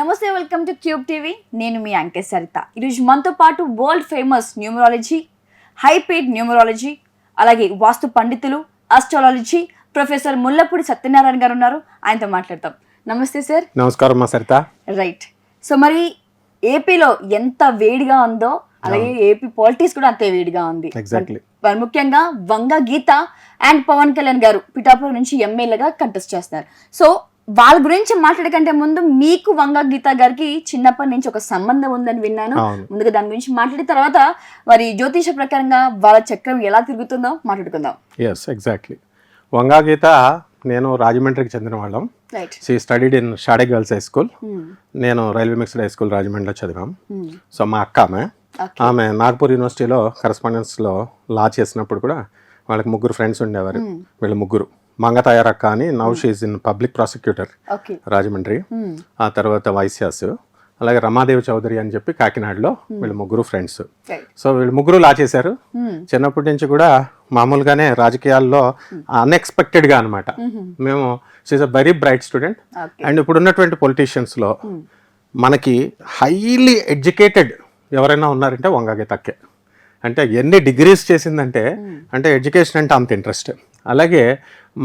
నమస్తే, welcome to cube TV. నేను మీ anchor Saritha. ఈరోజు మనతో పాటు world famous numerology, high paid numerology, అలాగే వాస్తు పండితులు, ఆస్ట్రాలజీ ప్రొఫెసర్ ముల్లపూడి సత్యనారాయణ గారు ఉన్నారు. ఆయనతో మాట్లాడతాం. నమస్తే సార్. నమస్కారం మా సరిత. రైట్. సో మరి ఏపీలో ఎంత వేడిగా ఉందో అలాగే ఏపీ పాలిటిక్స్ కూడా అంతే వేడిగా ఉంది. ఎగ్జాక్ట్లీ. ముఖ్యంగా వంగ గీత అండ్ పవన్ కళ్యాణ్ గారు పిఠాపురం నుంచి ఎమ్మెల్యేగా కంటెస్ట్ చేస్తున్నారు. సో వాళ్ళ గురించి మాట్లాడకంటే ముందు మీకు వంగ గీత గారికి చిన్నప్పటి నుంచి ఒక సంబంధం ఉందని విన్నాను. ముందుగా దాని గురించి మాట్లాడిన తర్వాత మరి జ్యోతిష ప్రకారంగా వాళ్ళ చక్రం ఎలా తిరుగుతుందో మాట్లాడుకుందాం. Yes, exactly. వంగా గీత నేను రాజమండ్రికి చెందిన వాళ్ళం. షీ స్టడీడ్ ఇన్ షాడే గర్ల్స్ హై స్కూల్. నేను రైల్వే మిక్స్డ్ హై స్కూల్ రాజమండ్రిలో చదివాం. సో మా అక్క ఆమె నాగపూర్ యూనివర్సిటీలో కరెస్పాండెన్స్లో లా చేసినప్పుడు కూడా వాళ్ళకి ముగ్గురు ఫ్రెండ్స్ ఉండేవారు. వీళ్ళు ముగ్గురు మంగతాయారక్క అని, now she's in public prosecutor Rajahmundry. ఆ తర్వాత వైశ్యాస్, అలాగే రమాదేవి చౌదరి అని చెప్పి కాకినాడలో. వీళ్ళు ముగ్గురు ఫ్రెండ్స్. సో వీళ్ళు ముగ్గురు లా చేశారు. చిన్నప్పటి నుంచి కూడా మామూలుగానే రాజకీయాల్లో అన్ఎక్స్పెక్టెడ్గా అనమాట. మేము she's a very bright student. And ఇప్పుడు ఉన్నటువంటి పొలిటీషియన్స్లో మనకి హైలీ ఎడ్యుకేటెడ్ ఎవరైనా ఉన్నారంటే వంగా గీతక్కే. అంటే ఎన్ని డిగ్రీస్ చేసిందంటే, అంటే ఎడ్యుకేషన్ అంటే అంత ఇంట్రెస్ట్. అలాగే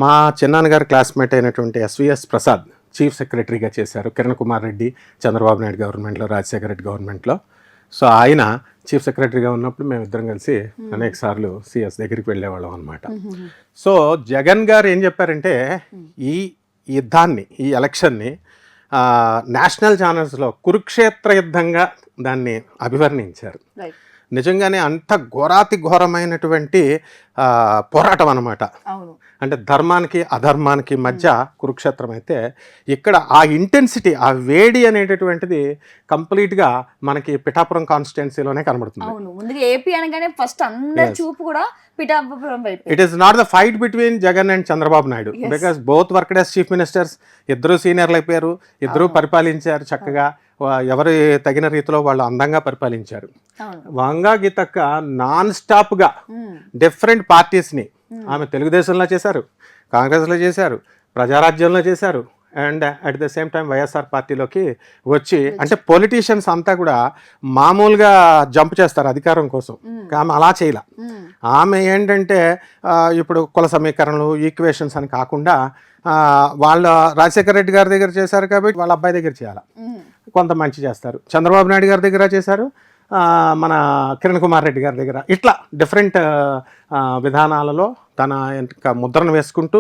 మా చిన్నాన్నగారి క్లాస్మేట్ అయినటువంటి ఎస్విఎస్ ప్రసాద్ చీఫ్ సెక్రటరీగా చేశారు. కిరణ్ కుమార్ రెడ్డి చంద్రబాబు నాయుడు గవర్నమెంట్లో, రాజశేఖర రెడ్డి గవర్నమెంట్లో. సో ఆయన చీఫ్ సెక్రటరీగా ఉన్నప్పుడు మేము ఇద్దరం కలిసి అనేక సార్లు సిఎస్ దగ్గరికి వెళ్ళేవాళ్ళం అనమాట. సో జగన్ గారు ఏం చెప్పారంటే, ఈ యుద్ధాన్ని, ఈ ఎలక్షన్ని నేషనల్ ఛానల్స్లో కురుక్షేత్ర యుద్ధంగా దాన్ని అభివర్ణించారు. నిజంగానే అంత ఘోరాతి ఘోరమైనటువంటి పోరాటం అన్నమాట. అంటే ధర్మానికి అధర్మానికి మధ్య కురుక్షేత్రం అయితే, ఇక్కడ ఆ ఇంటెన్సిటీ, ఆ వేడి అనేటటువంటిది కంప్లీట్గా మనకి పిఠాపురం కాన్స్టిట్యున్సీలోనే కనబడుతుంది. ఏపీ అనగానే ఫస్ట్ అందరి చూపు కూడా పిఠాపురం వైపు. It is not the fight between Jagan and Chandrababu Naidu, because both worked as chief ministers. ఇద్దరు సీనియర్లు అయిపోయారు, ఇద్దరు పరిపాలించారు చక్కగా. ఎవరి తగిన రీతిలో వాళ్ళు అందంగా పరిపాలించారు. వంగా గీతక్క నాన్ స్టాప్గా డిఫరెంట్ పార్టీస్ని ఆమె తెలుగుదేశంలో చేశారు, కాంగ్రెస్లో చేశారు, ప్రజారాజ్యంలో చేశారు, and at the same time YSR పార్టీలోకి వచ్చి, అంటే పొలిటీషియన్స్ అంతా కూడా మామూలుగా జంప్ చేస్తారు అధికారం కోసం. ఆమె అలా చేయలే. ఆమె ఏంటంటే ఇప్పుడు కుల సమీకరణలు, ఈక్వేషన్స్ అని కాకుండా వాళ్ళ రాజశేఖర రెడ్డి గారి దగ్గర చేశారు కాబట్టి వాళ్ళ అబ్బాయి దగ్గర చేయాలి. కొంత మంచి చేస్తారు. చంద్రబాబు నాయుడు గారి దగ్గర చేశారు, మన కిరణ్ కుమార్ రెడ్డి గారి దగ్గర. ఇట్లా డిఫరెంట్ విధానాలలో తన ముద్రను వేసుకుంటూ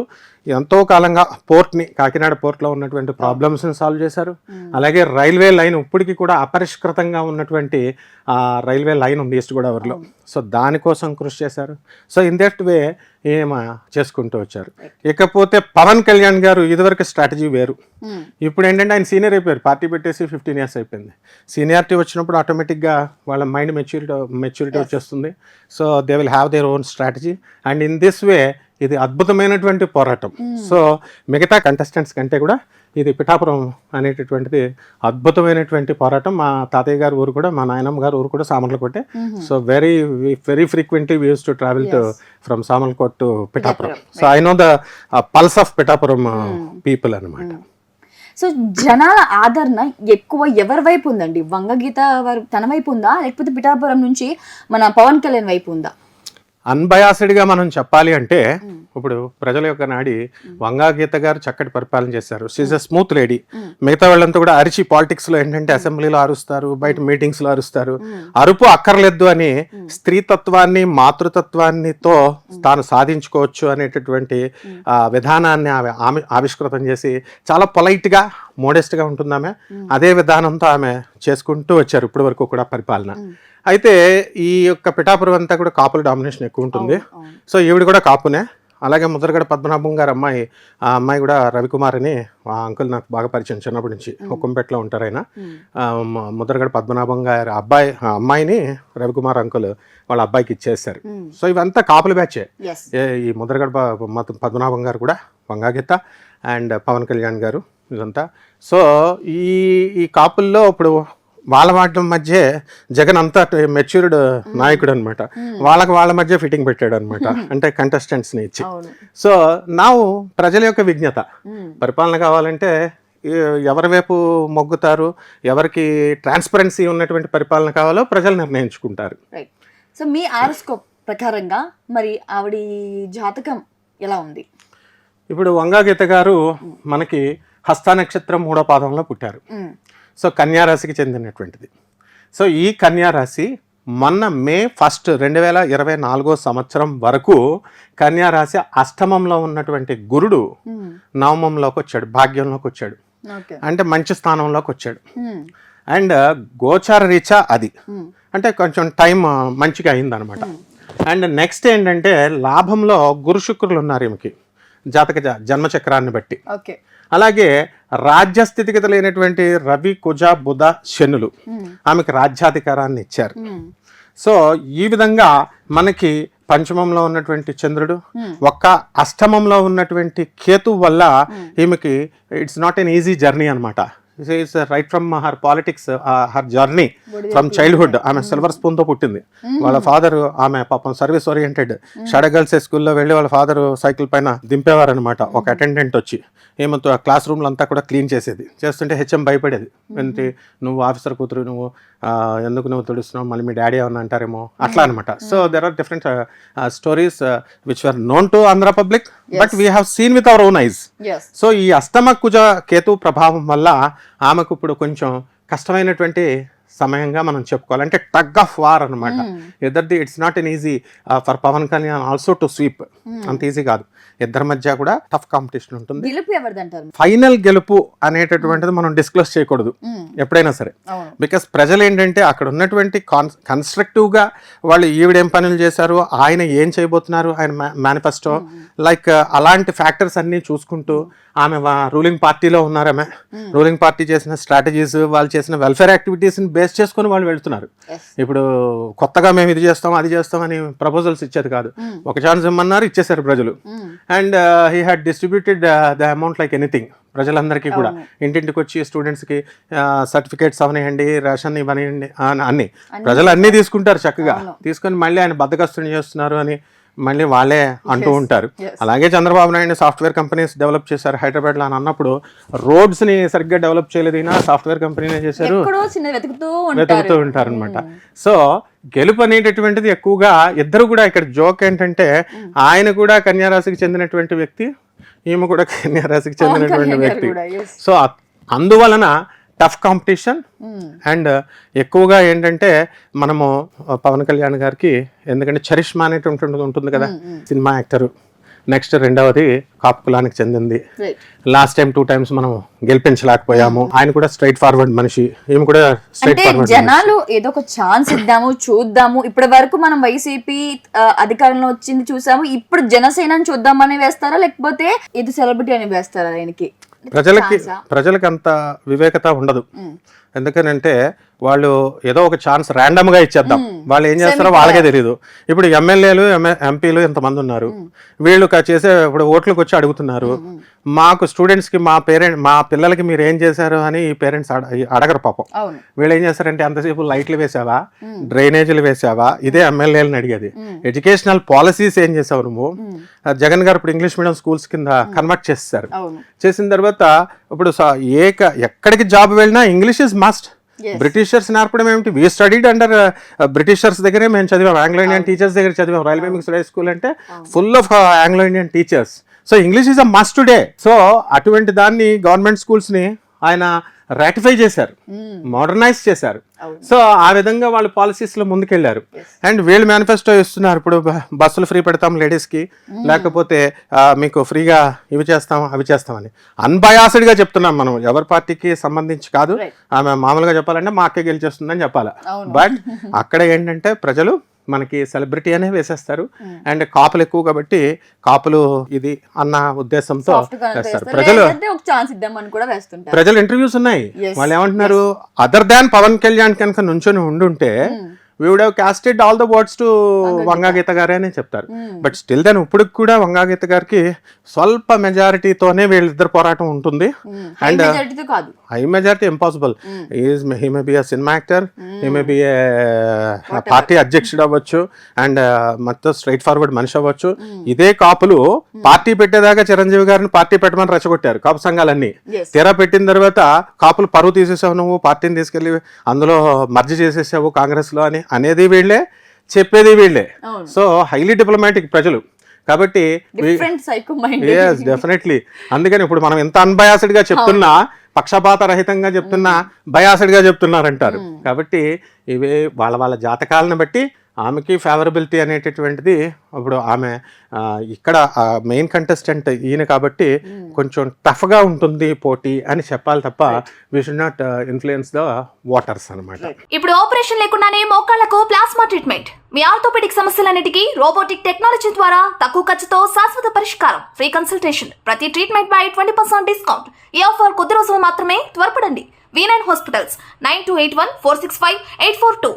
ఎంతో కాలంగా పోర్ట్ని, కాకినాడ పోర్ట్లో ఉన్నటువంటి ప్రాబ్లమ్స్ని సాల్వ్ చేశారు. అలాగే రైల్వే లైన్ ఇప్పటికీ కూడా అపరిష్కృతంగా ఉన్నటువంటి రైల్వే లైన్ ఉంది ఈస్ట్ గోదావరిలో. సో దానికోసం కృషి చేశారు. సో ఇన్ దట్ వే ఏమ చేసుకుంటూ వచ్చారు. ఇకపోతే పవన్ కళ్యాణ్ గారు ఇదివరకు స్ట్రాటజీ వేరు. ఇప్పుడు ఏంటంటే ఆయన సీనియర్ అయిపోయారు, పార్టీ పెట్టేసి 15 years అయిపోయింది. సీనియారిటీ వచ్చినప్పుడు ఆటోమేటిక్గా వాళ్ళ మైండ్ మెచ్యూరిటీ వచ్చేస్తుంది. So they will have their own strategy. And in this way ఇది అద్భుతమైనటువంటి పోరాటం. సో మిగతా కంటెస్టెంట్స్ కంటే కూడా ఇది పిఠాపురం అనేటటువంటిది అద్భుతమైనటువంటి పోరాటం. మా తాతయ్య గారి ఊరు కూడా, మా నాయనమ్మ గారి ఊరు కూడా సామర్లకోటే. So very very frequently we use to travel to from Samarlakota to Pithapuram. So I know the pulse of Pithapuram people అనమాట. సో జనాల ఆదరణ ఎక్కువ ఎవరి వైపు ఉందండి? వంగ గీత తన వైపు ఉందా, లేకపోతే పిఠాపురం నుంచి మన పవన్ కళ్యాణ్ వైపు ఉందా? అన్బయాస్డ్గా మనం చెప్పాలి అంటే, ఇప్పుడు ప్రజల యొక్క నాడి వంగా గీత గారు చక్కటి పరిపాలన చేశారు. She's a smooth lady. మిగతా వాళ్ళంతా కూడా అరిచి పాలిటిక్స్లో ఏంటంటే అసెంబ్లీలో అరుస్తారు, బయట మీటింగ్స్లో అరుస్తారు. అరుపు అక్కర్లేదు అని స్త్రీతత్వాన్ని, మాతృతత్వాన్నితో తాను సాధించుకోవచ్చు అనేటటువంటి విధానాన్ని ఆమె ఆవిష్కృతం చేసి చాలా పొలైట్గా, మోడెస్ట్గా ఉంటుంది ఆమె. అదే విధానంతో ఆమె చేసుకుంటూ వచ్చారు ఇప్పటి వరకు కూడా పరిపాలన. అయితే ఈ యొక్క పిఠాపురం అంతా కూడా కాపుల డామినేషన్ ఎక్కువ ఉంటుంది. సో ఈవిడ కూడా కాపునే. అలాగే ముద్రగడ పద్మనాభం గారు అమ్మాయి, ఆ అమ్మాయి కూడా రవికుమార్ అని, ఆ అంకుల్ నాకు బాగా పరిచయం చిన్నప్పటి నుంచి. హుకుంపేటలో ఉంటారు ఆయన. ముద్రగడ పద్మనాభం గారు అమ్మాయిని రవికుమార్ అంకుల్ వాళ్ళ అబ్బాయికి ఇచ్చేస్తారు. సో ఇవంతా కాపుల బ్యాచే. ఈ ముద్రగడ పద్మనాభం గారు కూడా, వంగా గీత అండ్ పవన్ కళ్యాణ్ గారు, ఇదంతా. సో ఈ కాపుల్లో ఇప్పుడు వాళ్ళ వాటి మధ్య జగన్ అంతా మెచ్యూర్డ్ నాయకుడు అనమాట. వాళ్ళ మధ్య ఫిట్టింగ్ పెట్టాడు అనమాట, అంటే కంటెస్టెంట్స్ని ఇచ్చి. సో నా ప్రజల యొక్క విజ్ఞత, పరిపాలన కావాలంటే ఎవరి వైపు మొగ్గుతారు, ఎవరికి ట్రాన్స్పరెన్సీ ఉన్నటువంటి పరిపాలన కావాలో ప్రజలు నిర్ణయించుకుంటారు. రైట్. సో మీ ఆరోస్కోప్ ప్రకారంగా మరి ఆవిడ జాతకం ఎలా ఉంది? ఇప్పుడు వంగా గీత గారు మనకి హస్త నక్షత్రం 3వ పాదంలో పుట్టారు. సో కన్యా రాశికి చెందినటువంటిది. సో ఈ కన్యా రాశి మొన్న మే 1 2024 సంవత్సరం వరకు కన్యా రాశి అష్టమంలో ఉన్నటువంటి గురుడు నవమంలోకి వచ్చాడు, భాగ్యంలోకి వచ్చాడు, అంటే మంచి స్థానంలోకి వచ్చాడు. అండ్ గోచార రీత్యా అది అంటే కొంచెం టైం మంచిగా అయిందనమాట. అండ్ నెక్స్ట్ ఏంటంటే లాభంలో గురు శుక్రులు ఉన్నారు ఈమెకి జాతక జన్మచక్రాన్ని బట్టి. అలాగే రాజ్య స్థితిగత లేనటువంటి రవి, కుజ, బుధ, శనులు ఆమెకి రాజ్యాధికారాన్ని ఇచ్చారు. సో ఈ విధంగా మనకి పంచమంలో ఉన్నటువంటి చంద్రుడు, ఒక్క అష్టమంలో ఉన్నటువంటి కేతు వల్ల ఈమెకి it's not an easy journey అనమాట. It's right from her politics, her journey from childhood. ఆమె సిల్వర్ స్పూన్తో పుట్టింది. వాళ్ళ ఫాదర్ ఆమె పాపం సర్వీస్ ఓరియంటెడ్ షాడో గర్ల్స్ స్కూల్లో వెళ్ళి వాళ్ళ ఫాదర్ సైకిల్ పైన దింపేవారు అనమాట. ఒక అటెండెంట్ వచ్చి ఏమంతో క్లాస్ రూమ్లు అంతా కూడా క్లీన్ చేసేది. చేస్తుంటే హెచ్ఎం భయపడేది, ఏంటి నువ్వు ఆఫీసర్ కూతురు, నువ్వు ఎందుకు నువ్వు తుడుస్తున్నావు, మళ్ళీ మీ డాడీ ఏమన్నా అంటారేమో అట్లా అనమాట. So there are different stories which were known to Andhra public, but we have seen with our own eyes. So ఈ అష్టమ కుజ కేతు ప్రభావం వల్ల ఆమెకు ఇప్పుడు కొంచెం కష్టమైనటువంటి సమయంగా మనం చెప్పుకోవాలి. అంటే టగ్ ఆఫ్ వార్ అనమాట. ఇద్దరిది it's not an easy for Pawan Kalyan also to sweep. అంత ఈజీ కాదు. ఇద్దరి మధ్య కూడా టఫ్ కాంపిటీషన్ ఉంటుంది. ఫైనల్ గెలుపు అనేటటువంటిది మనం డిస్క్లోజ్ చేయకూడదు ఎప్పుడైనా సరే. బికాస్ ప్రజలు ఏంటంటే అక్కడ ఉన్నటువంటి కన్స్ట్రక్టివ్ గా వాళ్ళు ఈవిడేం పనులు చేశారు, ఆయన ఏం చేయబోతున్నారు, ఆయన మేనిఫెస్టో లైక్ అలాంటి ఫ్యాక్టర్స్ అన్ని చూసుకుంటూ ఆమె రూలింగ్ పార్టీలో ఉన్నారు. ఆమె రూలింగ్ పార్టీ చేసిన స్ట్రాటజీస్, వాళ్ళు చేసిన వెల్ఫేర్ యాక్టివిటీస్ ని బేస్ చేసుకుని వాళ్ళు వెళ్తున్నారు. ఇప్పుడు కొత్తగా మేము ఇది చేస్తాం అది చేస్తాం అని ప్రపోజల్స్ ఇచ్చేది కాదు. ఒక ఛాన్స్ ఇమ్మన్నారు, ఇచ్చేసారు ప్రజలు. And he had distributed the amount like anything. ప్రజలందరికీ కూడా ఇంటింటికి వచ్చి స్టూడెంట్స్కి సర్టిఫికేట్స్ అవనివ్వండి, రేషన్ ఇవ్వనివ్వండి, అన్ని ప్రజలు అన్నీ తీసుకుంటారు చక్కగా. తీసుకొని మళ్ళీ ఆయన బద్దకస్తుని చేస్తున్నారు అని మళ్ళీ వాళ్ళే అంటూ ఉంటారు. అలాగే Chandrababu Naidu software companies develop చేశారు హైదరాబాద్లో అని అన్నప్పుడు రోడ్స్ ని సరిగ్గా డెవలప్ చేయలేదు, అయినా సాఫ్ట్వేర్ కంపెనీనే చేశారు, వెతుకుతూ ఉంటారు అనమాట. సో గెలుపు అనేటటువంటిది ఎక్కువగా ఇద్దరు కూడా ఇక్కడ జోక్ ఏంటంటే ఆయన కూడా కన్యా రాశికి చెందినటువంటి వ్యక్తి, ఈమె కూడా కన్యా రాశికి చెందినటువంటి వ్యక్తి. సో అందువలన టఫ్ కాంపిటీషన్. అండ్ ఎక్కువగా ఏంటంటే మనము పవన్ కళ్యాణ్ గారికి ఎందుకంటే చరిష్మా అనేటువంటి ఉంటుంది కదా, సినిమా యాక్టర్. నెక్స్ట్ రెండవది కాపు కులానికి చెందింది. లాస్ట్ టైం 2 times మనం గెలిపించలేకపోయాము. ఆయన కూడా స్ట్రైట్ ఫార్వర్డ్ మనిషి, ఈమె కూడా స్ట్రైట్ ఫార్వర్డ్. జనాలు ఏదో ఒక ఛాన్స్ ఇద్దాము, చూద్దాము. ఇప్పటి వరకు మనం వైసీపీ అధికారంలో వచ్చింది చూసాము, ఇప్పుడు జనసేన చూద్దామని వేస్తారా లేకపోతే ఇది సెలబ్రిటీ అని వేస్తారా? ఆయనకి ప్రజలకి అంత వివేకత ఉండదు. ఎందుకనంటే వాళ్ళు ఏదో ఒక ఛాన్స్ ర్యాండమ్ గా ఇచ్చేద్దాం, వాళ్ళు ఏం చేస్తారో వాళ్ళకే తెలియదు. ఇప్పుడు ఎమ్మెల్యేలు ఎంపీలు ఎంతమంది ఉన్నారు, వీళ్ళు చేసే ఇప్పుడు ఓట్లకు వచ్చి అడుగుతున్నారు. మాకు స్టూడెంట్స్ కి మా పిల్లలకి మీరు ఏం చేశారు అని ఈ పేరెంట్స్ అడగరు పాపం. వీళ్ళు ఏం చేస్తారంటే అంతసేపు లైట్లు వేసావా, డ్రైనేజీలు వేసావా, ఇదే ఎమ్మెల్యేలను అడిగేది. ఎడ్యుకేషనల్ పాలసీస్ ఏం చేసావు నువ్వు? జగన్ గారు ఇప్పుడు ఇంగ్లీష్ మీడియం స్కూల్స్ కింద కన్వర్ట్ చేస్తారు. చేసిన తర్వాత ఇప్పుడు ఎక్కడికి జాబ్ వెళ్ళినా ఇంగ్లీష్ ఇస్ మస్ట్. బ్రిటిషర్స్ నేర్పడం ఏమిటి? వీ స్టడీడ్ అండర్ బ్రిటిషర్స్ దగ్గరే మేము చదివాం, ఆంగ్లో ఇండియన్ టీచర్స్ దగ్గర చదివాం. రైల్వే మిక్స్డ్ హై స్కూల్ అంటే full of Anglo Indian teachers. So English is a must today. So అటువంటి దాన్ని గవర్నమెంట్ స్కూల్స్ ని ఆయన రాటిఫై చేశారు, మోడర్నైజ్ చేశారు. సో ఆ విధంగా వాళ్ళు పాలసీస్ లో ముందుకెళ్లారు. అండ్ వీళ్ళు మేనిఫెస్టో ఇస్తున్నారు, ఇప్పుడు బస్సులు ఫ్రీ పెడతాం లేడీస్ కి, లేకపోతే మీకు ఫ్రీగా ఇవి చేస్తాం అవి చేస్తామని. అన్బయాస్డ్ గా చెప్తున్నాం మనం, ఎవరి పార్టీకి సంబంధించి కాదు. ఆమె మామూలుగా చెప్పాలంటే మా అక్క గెలిచేస్తుందని చెప్పాలి. బట్ అక్కడ ఏంటంటే ప్రజలు మనకి సెలబ్రిటీ అనే వేసేస్తారు. అండ్ కాపులు ఎక్కువ కాబట్టి కాపులు ఇది అన్న ఉద్దేశంతో వేస్తారు. ప్రజలు ఇంటర్వ్యూస్ ఉన్నాయి, వాళ్ళు ఏమంటున్నారు, అదర్ దాన్ పవన్ కళ్యాణ్ కనుక నుంచొని ఉండుంటే we would have casted all the words to Vanga Geetha గారే అని చెప్తారు. బట్ స్టిల్ దెన్ ఇప్పటికి కూడా వంగా గీత గారికి స్వల్ప మెజారిటీతోనే వీళ్ళిద్దరు పోరాటం ఉంటుంది. అండ్ కాదు, high majority impossible. He may be a cinema actor, he may be party అధ్యక్షుడు అవ్వచ్చు, అండ్ మొత్తం స్ట్రైట్ ఫార్వర్డ్ మనిషి అవ్వచ్చు. ఇదే కాపులు పార్టీ పెట్టేదాకా చిరంజీవి గారిని పార్టీ పెట్టమని రెచ్చగొట్టారు కాపు సంఘాలన్నీ. తీరా పెట్టిన తర్వాత కాపులు పరువు తీసేసావు, నువ్వు పార్టీని తీసుకెళ్లి అందులో మర్జీ చేసేసావు కాంగ్రెస్ లో అని అనేది వీళ్ళే, చెప్పేది వీళ్ళే. సో హైలీ డిప్లొమాటిక్ ప్రజలు కాబట్టి డెఫినెట్లీ. అందుకని ఇప్పుడు మనం ఎంత అన్బయాస్డ్ గా చెప్తున్నా, పక్షపాత రహితంగా చెప్తున్నా, బయాస్డ్ గా చెప్తున్నారంటారు. కాబట్టి ఇవి వాళ్ళ వాళ్ళ జాతకాలను బట్టి ఆమెకి ఫేవరబిలిటీ అనేటటువంటిది. ఇప్పుడు ఆమె ఇక్కడ మెయిన్ కంటెస్టెంట్ ఈయన కాబట్టి కొంచెం టఫ్గా ఉంటుంది పోటీ అని చెప్పాలి తప్ప we should not influence the waters అనమాట. ఇప్పుడు ఆపరేషన్ లేకుండానే మోకాళ్లకు ప్లాస్మా ట్రీట్మెంట్, మీ ఆర్థోపెడిక్ సమస్యలన్నిటికీ రోబోటిక్ టెక్నాలజీ ద్వారా తక్కువ ఖర్చుతో శాశ్వత పరిష్కారం, ఫ్రీ కన్సల్టేషన్, ప్రతి ట్రీట్మెంట్ పై 20% డిస్కౌంట్. ఈ ఆఫర్ కొద్ది రోజులు మాత్రమే, త్వరపడండి. V9 hospitals 9281465842